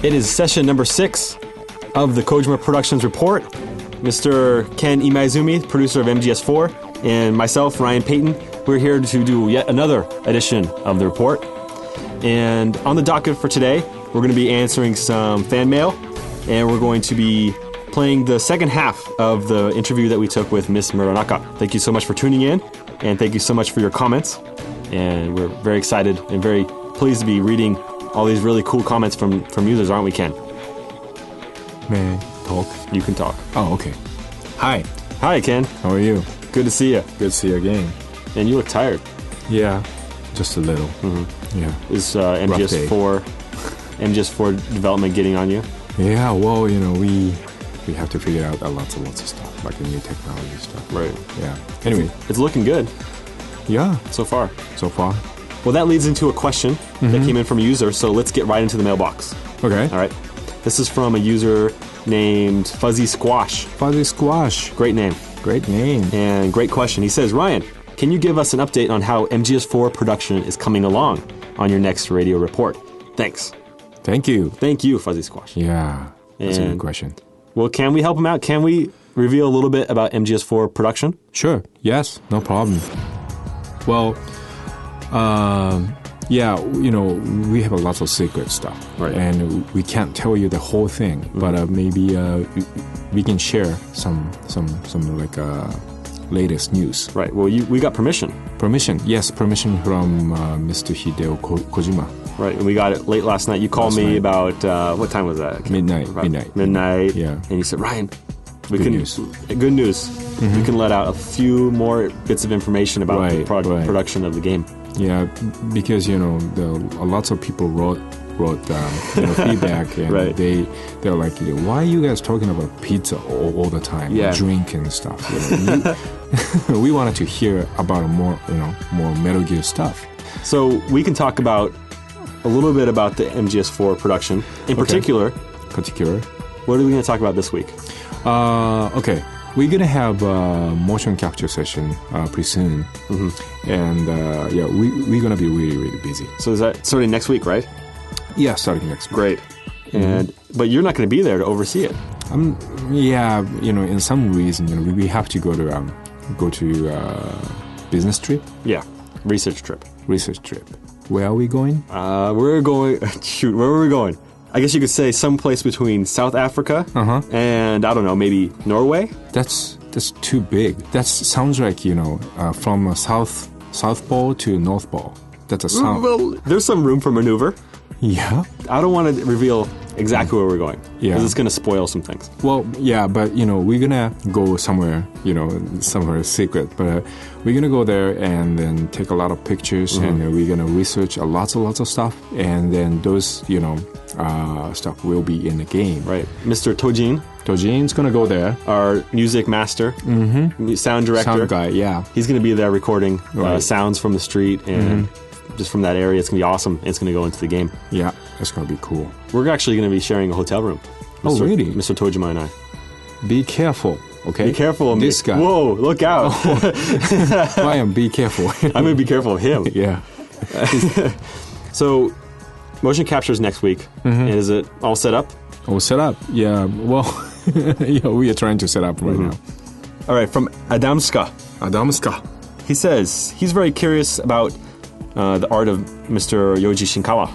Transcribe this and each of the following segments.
It is session number 6 of the Kojima Productions Report. Mr. Ken Imaizumi, producer of MGS4, and myself, Ryan Payton, we're here to do yet another edition of the report. And on the docket for today, we're going to be answering some fan mail, and we're going to be playing the second half of the interview that we took with Miss Muranaka. Thank you so much for tuning in, and thank you so much for your comments. And we're very excited and very pleased to be reading all these really cool comments from users, aren't we, Ken? May I talk? You can talk. Oh, okay. Hi. Hi, Ken. How are you? Good to see you. Good to see you again. And you look tired. Yeah, just a little. Mm-hmm. Yeah. Is MGS4 development getting on you? Yeah, well, you know, we have to figure out lots of stuff, like the new technology stuff. Right. Yeah. Anyway. It's looking good. Yeah. So far. Well, that leads into a question that came in from a user, so let's get right into the mailbox. Okay. All right. This is from a user named Fuzzy Squash. Fuzzy Squash. Great name. Great name. And great question. He says, Ryan, can you give us an update on how MGS4 production is coming along on your next radio report? Thanks. Thank you. Thank you, Fuzzy Squash. Yeah. That's a good question. Well, can we help him out? Can we reveal a little bit about MGS4 production? Sure. Yes. No problem. Well, yeah, you know, we have a lot of secret stuff, right? And we can't tell you the whole thing, but maybe we can share some like latest news. Right. Well, we got permission. Permission, yes, permission from Mr. Hideo Kojima. Right, and we got it late last night. You called me about what time was that? Midnight. Yeah. And you said, Ryan, Good news. Good news. We can let out a few more bits of information about the production of the game. Yeah, because you know, lots of people wrote feedback, and they're like, why are you guys talking about pizza all the time, drink and stuff? You know, we wanted to hear about more Metal Gear stuff. So we can talk about a little bit about the MGS4 production in particular. What are we going to talk about this week? Okay. We're going to have a motion capture session pretty soon. And yeah, we're going to be really, really busy. So is that starting next week, right? Yeah, starting next week. Great. But you're not going to be there to oversee it. Yeah, you know, in some reason, you know, we have to go to business trip. Yeah, research trip. Where are we going? We're going... Shoot, where were we going? I guess you could say someplace between South Africa and, I don't know, maybe Norway? That's too big. That sounds like, you know, from South Pole to North Pole. That's a sound. Well, there's some room for maneuver. Yeah. I don't want to reveal exactly where we're going. Yeah. Because it's going to spoil some things. Well, yeah, but, you know, we're going to go somewhere, you know, somewhere secret. But we're going to go there and then take a lot of pictures and we're going to research lots of stuff. And then those, you know, stuff will be in the game. Right. Mr. Tojin's going to go there. Our music master, sound director. Sound guy, yeah. He's going to be there recording sounds from the street and just from that area. It's going to be awesome. And it's going to go into the game. Yeah, it's going to be cool. We're actually going to be sharing a hotel room. Oh, really? Mr. Tojima and I. Be careful, okay? Be careful of this guy. Whoa, look out. Ryan, be careful. I'm going to be careful of him. Yeah. So, motion capture is next week. And is it all set up? All set up, yeah. Well, yeah, we are trying to set up right now. All right, from Adamska. He says he's very curious about the art of Mr. Yoji Shinkawa.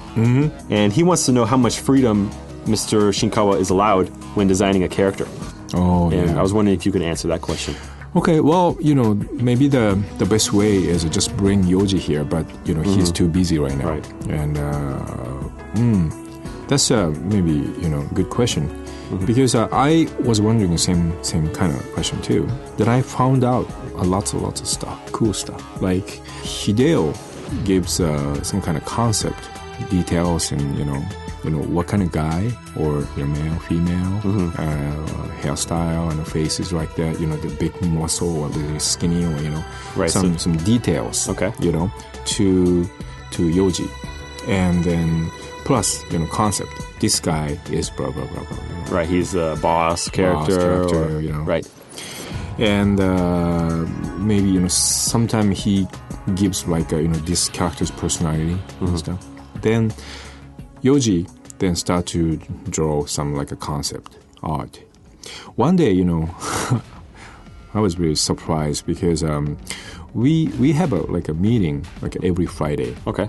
And he wants to know how much freedom Mr. Shinkawa is allowed when designing a character. Oh, and yeah. I was wondering if you could answer that question. Okay, well, you know, maybe the best way is to just bring Yoji here, but, you know, he's too busy right now. Right. And that's maybe, you know, good question. Because I was wondering the same kind of question too. That I found out lots of stuff, cool stuff. Like Hideo gives some kind of concept, details, and you know what kind of guy, or male, female, hairstyle and faces like that. You know, the big muscle or the skinny, or some details. Okay. You know, to Yoji, and then plus concept. This guy is blah blah blah blah. Right, he's a boss character, right. And maybe, sometimes he gives like, this character's personality and stuff. Then Yoji then start to draw some like a concept art. One day, I was really surprised because we have a meeting like every Friday. Okay.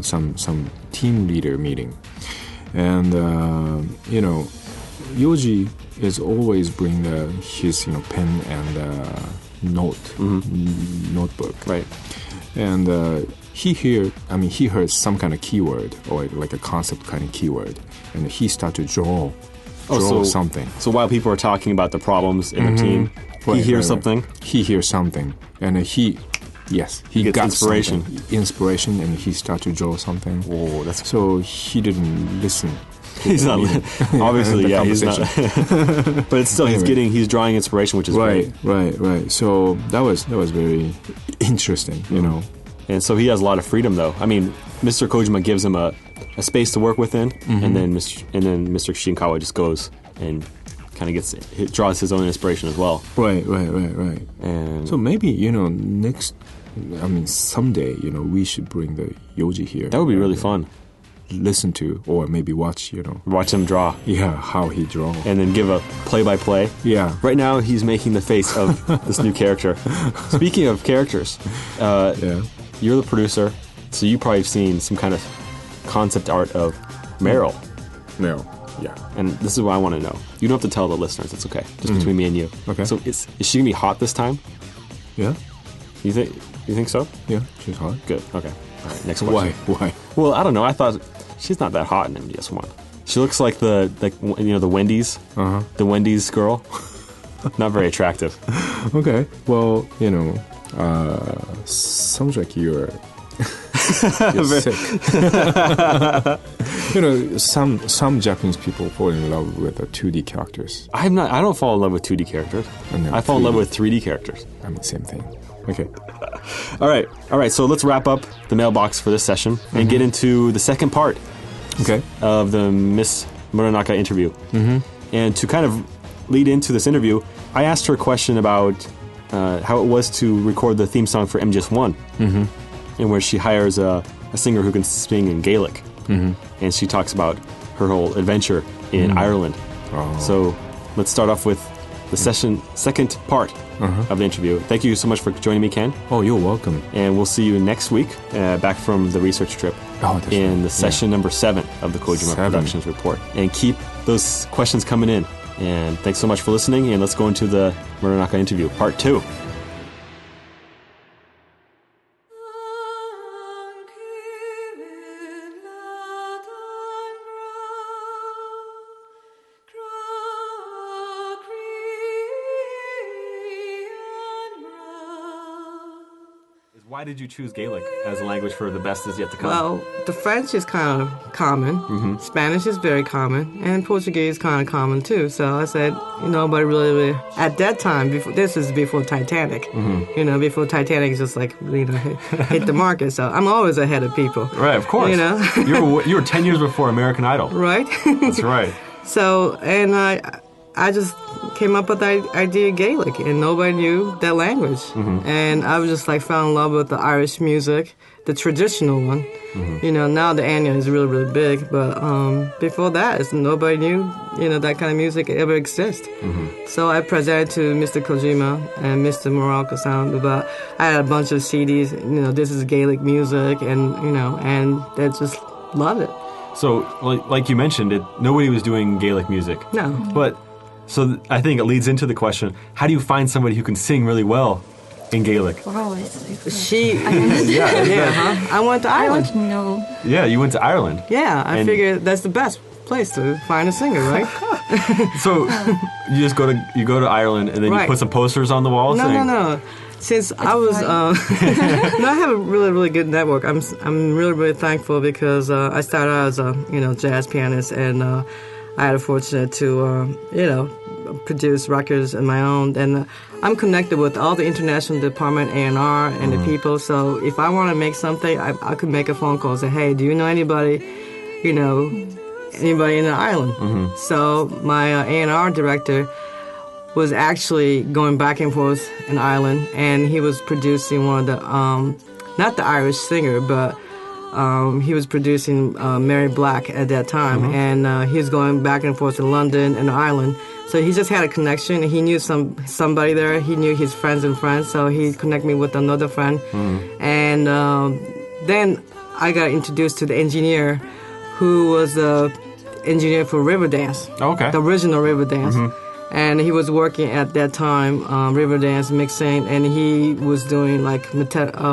Some team leader meeting, and Yoji is always bring his pen and notebook. Right. And he heard some kind of keyword or like a concept kind of keyword, and he started to draw something. So while people are talking about the problems in the team, he hears something. He hears something, and he gets got inspiration. Inspiration, and he started to draw something. Oh, that's so he didn't listen. He's not obviously, yeah. He's not. But it's still he's drawing inspiration, which is great. Right. So that was very interesting, And so he has a lot of freedom, though. I mean, Mr. Kojima gives him a space to work within, and then Mr. Shinkawa just goes and kind of draws his own inspiration as well. Right. And so maybe someday we should bring the Yoji here. That would be really fun. Listen to or maybe watch him draw. Yeah, how he draw, and then give a play-by-play. Yeah. Right now he's making the face of this new character. Speaking of characters, you're the producer, so you probably have seen some kind of concept art of Meryl. Yeah. And this is what I want to know. You don't have to tell the listeners. It's okay. Just between me and you. Okay. So is she gonna be hot this time? Yeah. You think so? Yeah, she's hot. Good. Okay. All right. Next question. Why? Well, I don't know. I thought she's not that hot in MGS1. She looks like the Wendy's, the Wendy's girl. Not very attractive. Okay. Well, sounds like you're sick. Some Japanese people fall in love with 2D characters. I don't fall in love with 2D characters. I fall in love with 3D characters. Same thing. Okay. All right. So let's wrap up the mailbox for this session and get into the second part. Okay. Of the Miss Muranaka interview. And to kind of lead into this interview, I asked her a question about how it was to record the theme song for MGS1, and where she hires a singer who can sing in Gaelic, and she talks about her whole adventure in Ireland. Oh. So let's start off with the second part of the interview. Thank you so much for joining me, Ken. Oh, you're welcome. And we'll see you next week, back from the research trip, in the session number 7 of the Kojima Productions Report. And keep those questions coming in. And thanks so much for listening, and let's go into the Muranaka interview, part 2. Why did you choose Gaelic as a language for The Best Is Yet to Come? Well, the French is kind of common. Spanish is very common. And Portuguese is kind of common, too. So I said, but really, at that time, this is before Titanic. Before Titanic just hit the market. So I'm always ahead of people. Right, of course. You were 10 years before American Idol. Right. That's right. So, and I just came up with the idea of Gaelic, and nobody knew that language. And I was just fell in love with the Irish music, the traditional one. Now the Anya is really, really big, but before that, nobody knew, that kind of music ever exists. So I presented to Mr. Kojima and Mr. Muranaka Sound about, I had a bunch of CDs, this is Gaelic music, and, and they just loved it. So, like you mentioned, nobody was doing Gaelic music. No. But, so I think it leads into the question, how do you find somebody who can sing really well in Gaelic? Wow, it's I went to I Ireland. want to know. Yeah, you went to Ireland. Yeah, I figured that's the best place to find a singer, right? So, you just go to Ireland and then you put some posters on the wall saying... No. Since I was, I have a really, really good network. I'm really, really thankful because I started out as a jazz pianist, and I had a fortunate to produce records on my own, and I'm connected with all the international department A&R and the people. So if I want to make something, I could make a phone call and say, hey, do you know anybody, anybody in the island? So my A&R director was actually going back and forth in Ireland, and he was producing one of the, not the Irish singer, but he was producing Mary Black at that time, and he was going back and forth to London and Ireland. So he just had a connection. He knew somebody there. He knew his friends and friends, so he connected me with another friend. And then I got introduced to the engineer who was the engineer for Riverdance, the original Riverdance. And he was working at that time, Riverdance mixing, and he was doing like, Metallica?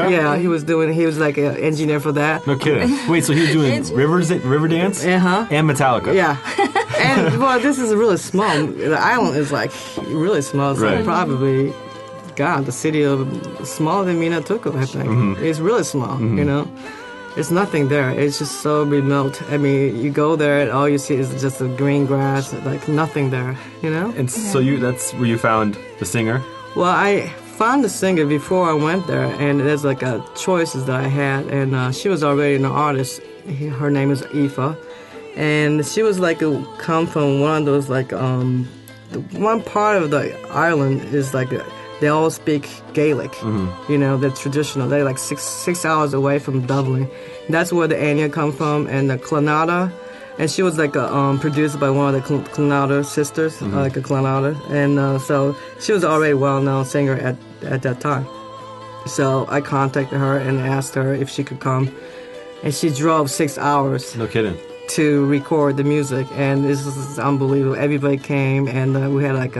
Yeah, he was like an engineer for that. No kidding. Wait, so he was doing Riverdance and Metallica? Yeah. And, well, this is really small. The island is like really small. It's like probably, God, the city of smaller than Minatuku, I think. It's really small, you know. There's nothing there. It's just so remote. I mean, you go there and all you see is just the green grass, like nothing there, you know? And so that's where you found the singer? Well, I found the singer before I went there, and there's like choices that I had, and she was already an artist. Her name is Aoife, and she was like come from one of those like one part of the island is like they all speak Gaelic, you know, they're traditional. They're like six hours away from Dublin. That's where the Anya come from, and the Clonada. And she was like produced by one of the Clonada sisters, like a Clonada. And so she was already a well-known singer at that time. So I contacted her and asked her if she could come. And she drove 6 hours. No kidding. To record the music. And this was unbelievable. Everybody came, and we had like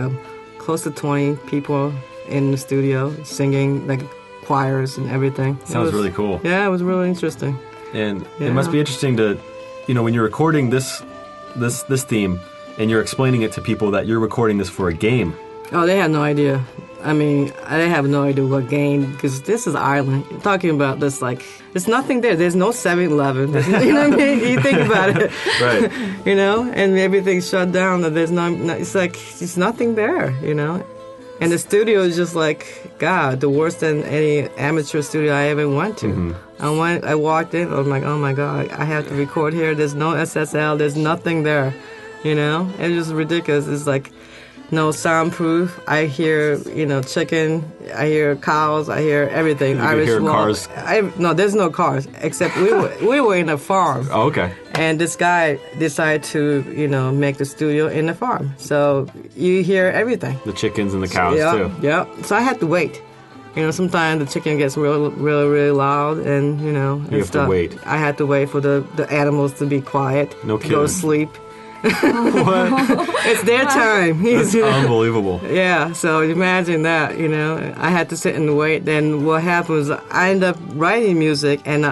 close to 20 people in the studio singing, like choirs and everything. Sounds really cool. Yeah, it was really interesting. And it must be interesting to, you know, when you're recording this theme and you're explaining it to people that you're recording this for a game. Oh, they have no idea. I mean, they have no idea what game, because this is Ireland. You're talking about this, like, there's nothing there. There's no 7-Eleven. You know what I mean? You think about it. Right. You know, and everything's shut down. And there's it's like, there's nothing there, you know? And the studio is just like, God, the worse than any amateur studio I ever went to. I walked in, I was like, oh my God, I have to record here. There's no SSL, there's nothing there, you know? It's just ridiculous. It's like no soundproof. I hear, you know, chicken, I hear cows, I hear everything. You can hear cars? No, there's no cars, except we were in a farm. Oh, okay. And this guy decided to, you know, make the studio in the farm. So you hear everything. The chickens and the cows, too. Yeah. So I had to wait. You know, sometimes the chicken gets really loud, and, you know, you have to wait. I had to wait for the animals to be quiet. No to kidding. go to sleep. What? It's their time. That's unbelievable. Yeah, so imagine that, you know. I had to sit and wait. Then what happened was I ended up writing music, and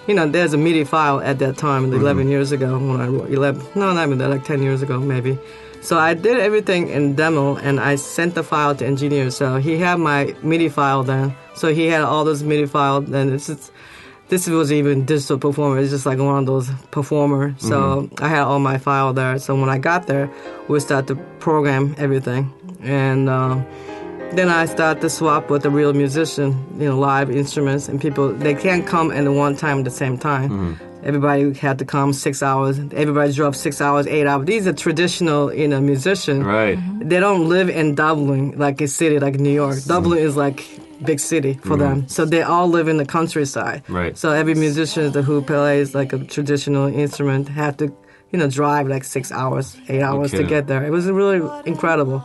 you know, there's a MIDI file at that time, 11 years ago, when I wrote, not even that, like 10 years ago maybe. So I did everything in demo, and I sent the file to engineer. So he had my MIDI file then. So he had all those MIDI files. Then this was even digital performer. It's just like one of those performer. So I had all my file there. So when I got there, we started to program everything. And then I started to swap with a real musician, you know, live instruments. And people, they can't come at one time at the same time. Everybody had to come 6 hours. Everybody drove 6 hours, 8 hours. These are traditional, you know, musicians. Right. They don't live in Dublin, like a city like New York. Dublin is like big city for them. So they all live in the countryside. Right. So every musician who plays like a traditional instrument had to, you know, drive like 6 hours, 8 hours to get there. It was really incredible.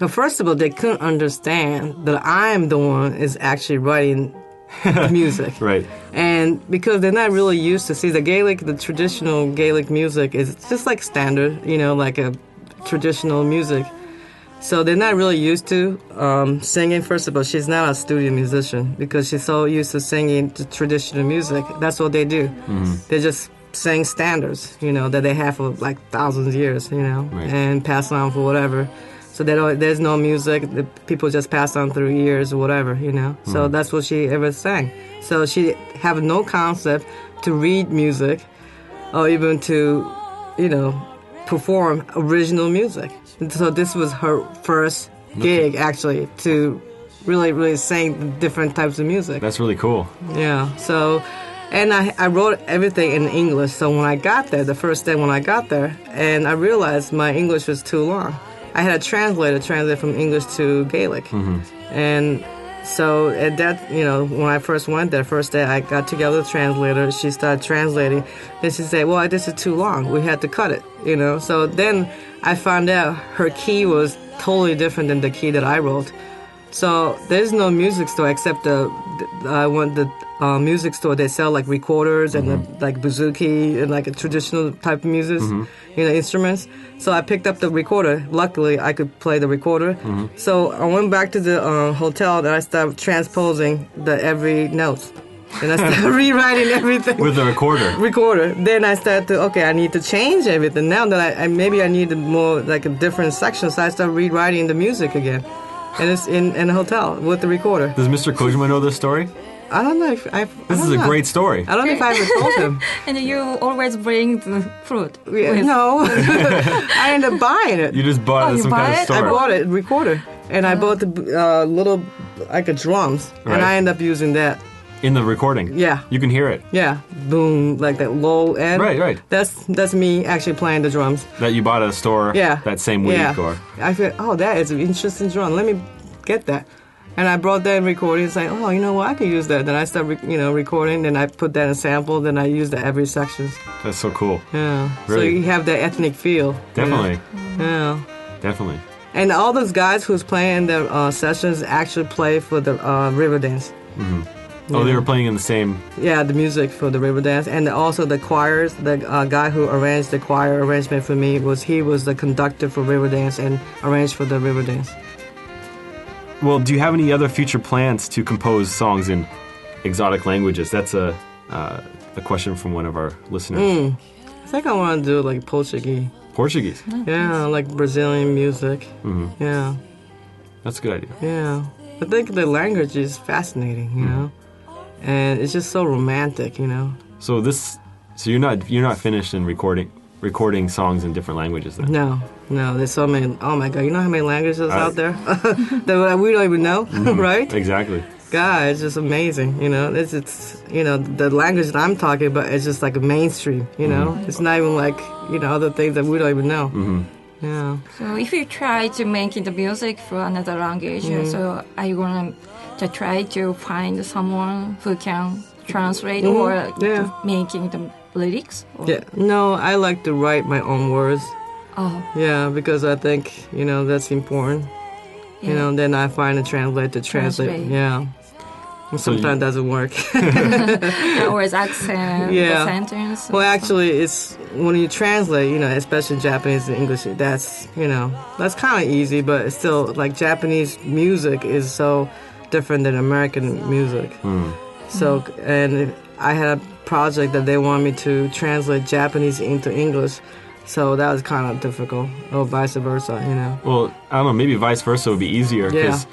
But first of all, they couldn't understand that I'm the one is actually writing music. Right. And because they're not really used to see the traditional Gaelic music is just like standard, you know, like a traditional music. So they're not really used to singing. First of all, she's not a studio musician because she's so used to singing the traditional music. That's what they do. They just sing standards, you know, that they have for like thousands of years, you know, and pass on for whatever. So there's no music. The people just pass on through years or whatever, you know. So that's what she ever sang. So she have no concept to read music or even to, you know, perform original music. And so this was her first gig, actually, to really sing different types of music. That's really cool. Yeah. So, And I wrote everything in English. So when I got there, the first day when I got there, and I realized my English was too long. I had a translator translate from English to Gaelic. And so at that, when I first went there, first day I got together with the translator. She started translating. Then she said, well, this is too long. We had to cut it, So then I found out her key was totally different than the key that I wrote. So there's no music store except the music store. They sell like recorders and like bouzouki and like a traditional type of music, instruments. So I picked up the recorder. Luckily, I could play the recorder. So I went back to the hotel and I started transposing every note. And I started rewriting everything. With the recorder? Then I started I need to change everything. Now that I need more like a different section, so I started rewriting the music again. And it's in a hotel with the recorder. Does Mr. Kojima know this story? I don't know if I... This is a great story. I don't know if I ever told him. And you always bring the fruit? No. I ended up buying it. You just bought it at some kind of store? I bought it, recorder. And I bought the little, like a drums. Right. And I ended up using that. In the recording? Yeah. You can hear it? Yeah. Boom, like that low end. Right. That's me actually playing the drums. That you bought at a store that same week? Yeah. Or... I thought, that is an interesting drum. Let me get that. And I brought that in recording. It's like, you know what? I can use that. Then I start, recording. Then I put that in a sample. Then I use that every section. That's so cool. Yeah. Really? So you have that ethnic feel. Definitely. Yeah. Definitely. And all those guys who's playing the sessions actually play for the river dance. Oh, they were playing in the same... Yeah, the music for the river dance. And also the choirs. The guy who arranged the choir arrangement for me was the conductor for river dance and arranged for the river dance. Well, do you have any other future plans to compose songs in exotic languages? That's a question from one of our listeners. I think I want to do like Portuguese. Portuguese? Yeah, like Brazilian music. Yeah. That's a good idea. Yeah. I think the language is fascinating, and it's just so romantic, So you're not finished in recording songs in different languages then? No, there's so many. Oh my God, you know how many languages out there that we don't even know, right? Exactly. God, it's just amazing, It's the language that I'm talking about is just like a mainstream, It's not even like other things that we don't even know. Yeah. So if you try to make the music for another language, so are you going to try to find someone who can translate or making the lyrics? Or? Yeah. No, I like to write my own words. Oh. Yeah, because I think, that's important. Yeah. Then I find a translate to translate. Yeah. And sometimes it doesn't work. Or it's accent, the sentence. Well, actually, it's when you translate, especially Japanese and English, that's kind of easy, but it's still, like, Japanese music is so different than American music. So, and I had a project that they wanted me to translate Japanese into English. So that was kind of difficult, or vice versa, Well, I don't know, maybe vice versa would be easier, because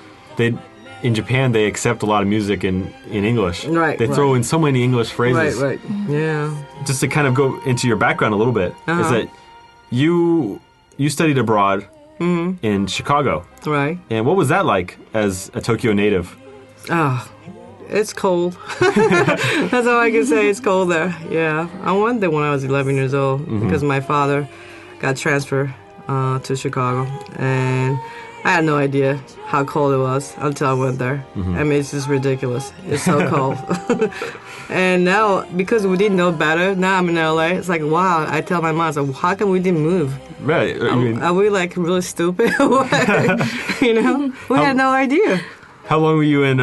in Japan, they accept a lot of music in English. Right. They throw in so many English phrases. Right. Yeah. Just to kind of go into your background a little bit, is that you studied abroad in Chicago. Right. And what was that like as a Tokyo native? It's cold. That's all I can say. It's cold there. Yeah. I went there when I was 11 years old because my father got transferred to Chicago. And I had no idea how cold it was until I went there. I mean, it's just ridiculous. It's so cold. And now, because we didn't know better, now I'm in LA. It's like, wow. I tell my mom, so how come we didn't move? Right. Are we like really stupid? We had no idea. How long were you in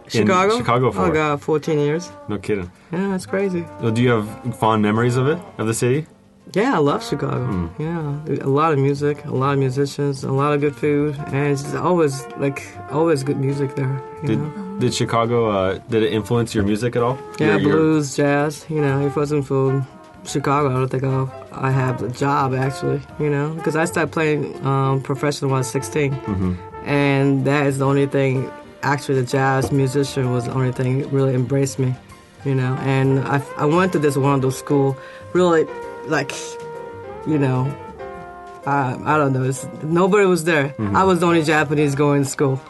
Chicago for? Oh, God, 14 years. No kidding. Yeah, that's crazy. Well, do you have fond memories of the city? Yeah, I love Chicago. Yeah, a lot of music, a lot of musicians, a lot of good food, and it's always good music there. Did Chicago did it influence your music at all? Yeah, blues, jazz. If it wasn't for Chicago, I don't think I have a job actually. Because I started playing professional when I was 16, and that is the only thing. Actually, the jazz musician was the only thing that really embraced me. And I went to this one of those school, really. Like, I don't know. Nobody was there. I was the only Japanese going to school.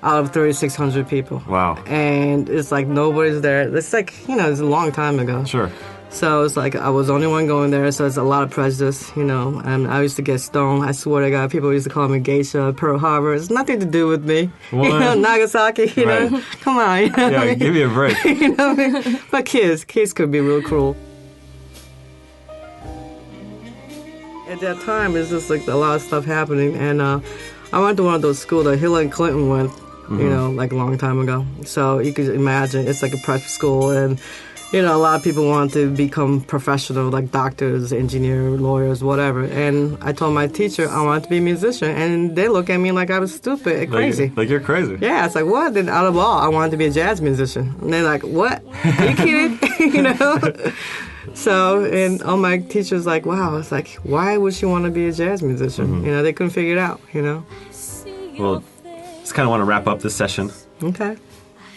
out of 3,600 people. Wow. And it's like nobody's there. It's like, it's a long time ago. Sure. So it's like I was the only one going there, so it's a lot of prejudice, And I used to get stoned. I swear to God, people used to call me geisha, Pearl Harbor. It's nothing to do with me. What? Nagasaki, Right. Come on. Yeah, give me a break. But kids could be real cruel. At that time, it's just like a lot of stuff happening, and I went to one of those schools that Hillary Clinton went, like a long time ago. So you could imagine it's like a prep school, and a lot of people want to become professional, like doctors, engineers, lawyers, whatever. And I told my teacher I wanted to be a musician, and they look at me like I was stupid and crazy. Like you're crazy. Yeah, it's like, what? Then out of all, I wanted to be a jazz musician. And they're like, what? Are you kidding? So, and all my teachers like, wow, it's like, why would she want to be a jazz musician? They couldn't figure it out, Well, just kind of want to wrap up this session. Okay.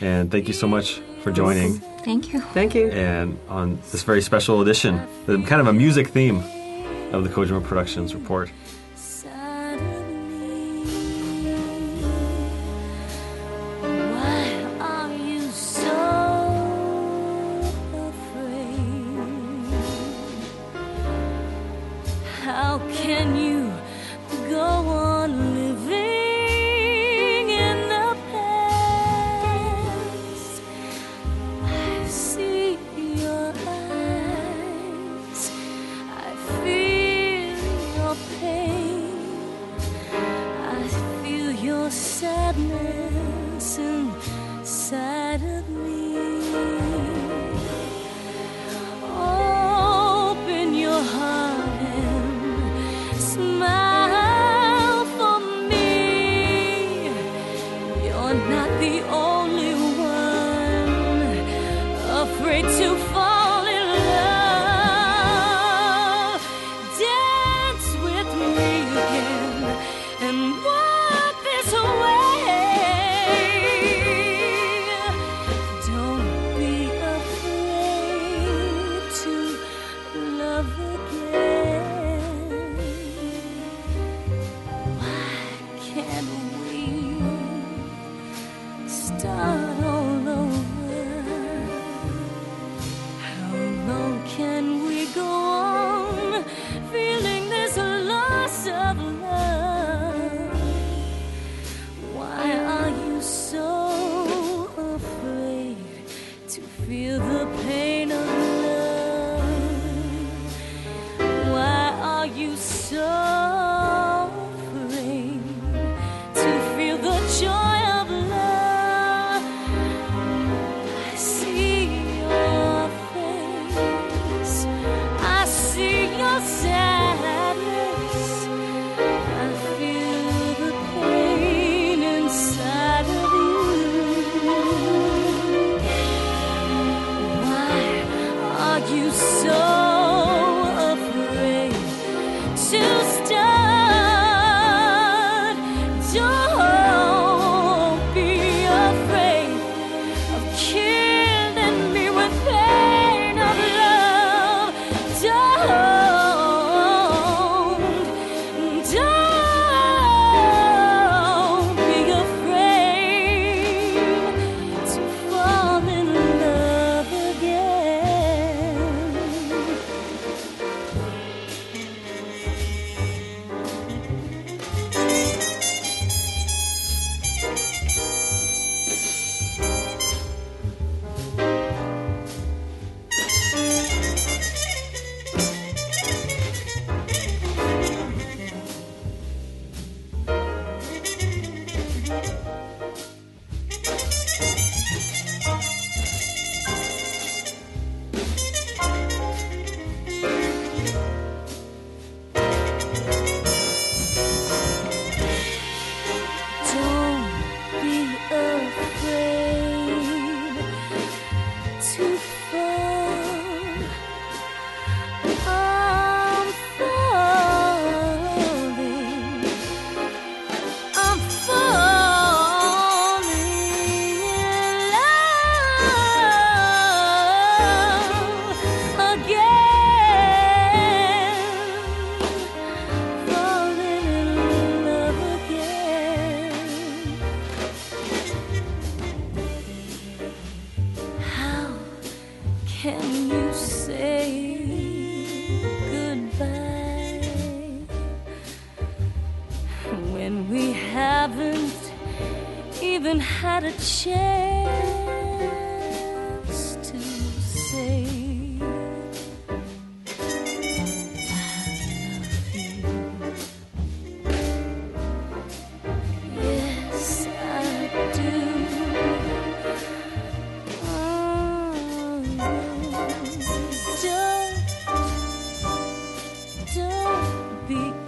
And thank you so much for joining. Thank you. Thank you. And on this very special edition, the kind of a music theme of the Kojima Productions Report. How can you go on living in the past? I see your eyes, I feel your pain, I feel your sadness inside of me. Open your heart, smile for me. You're not the only one afraid to fall in love. Dance with me again and walk this way. can you say goodbye when we haven't even had a chance to say yes, I do. Don't be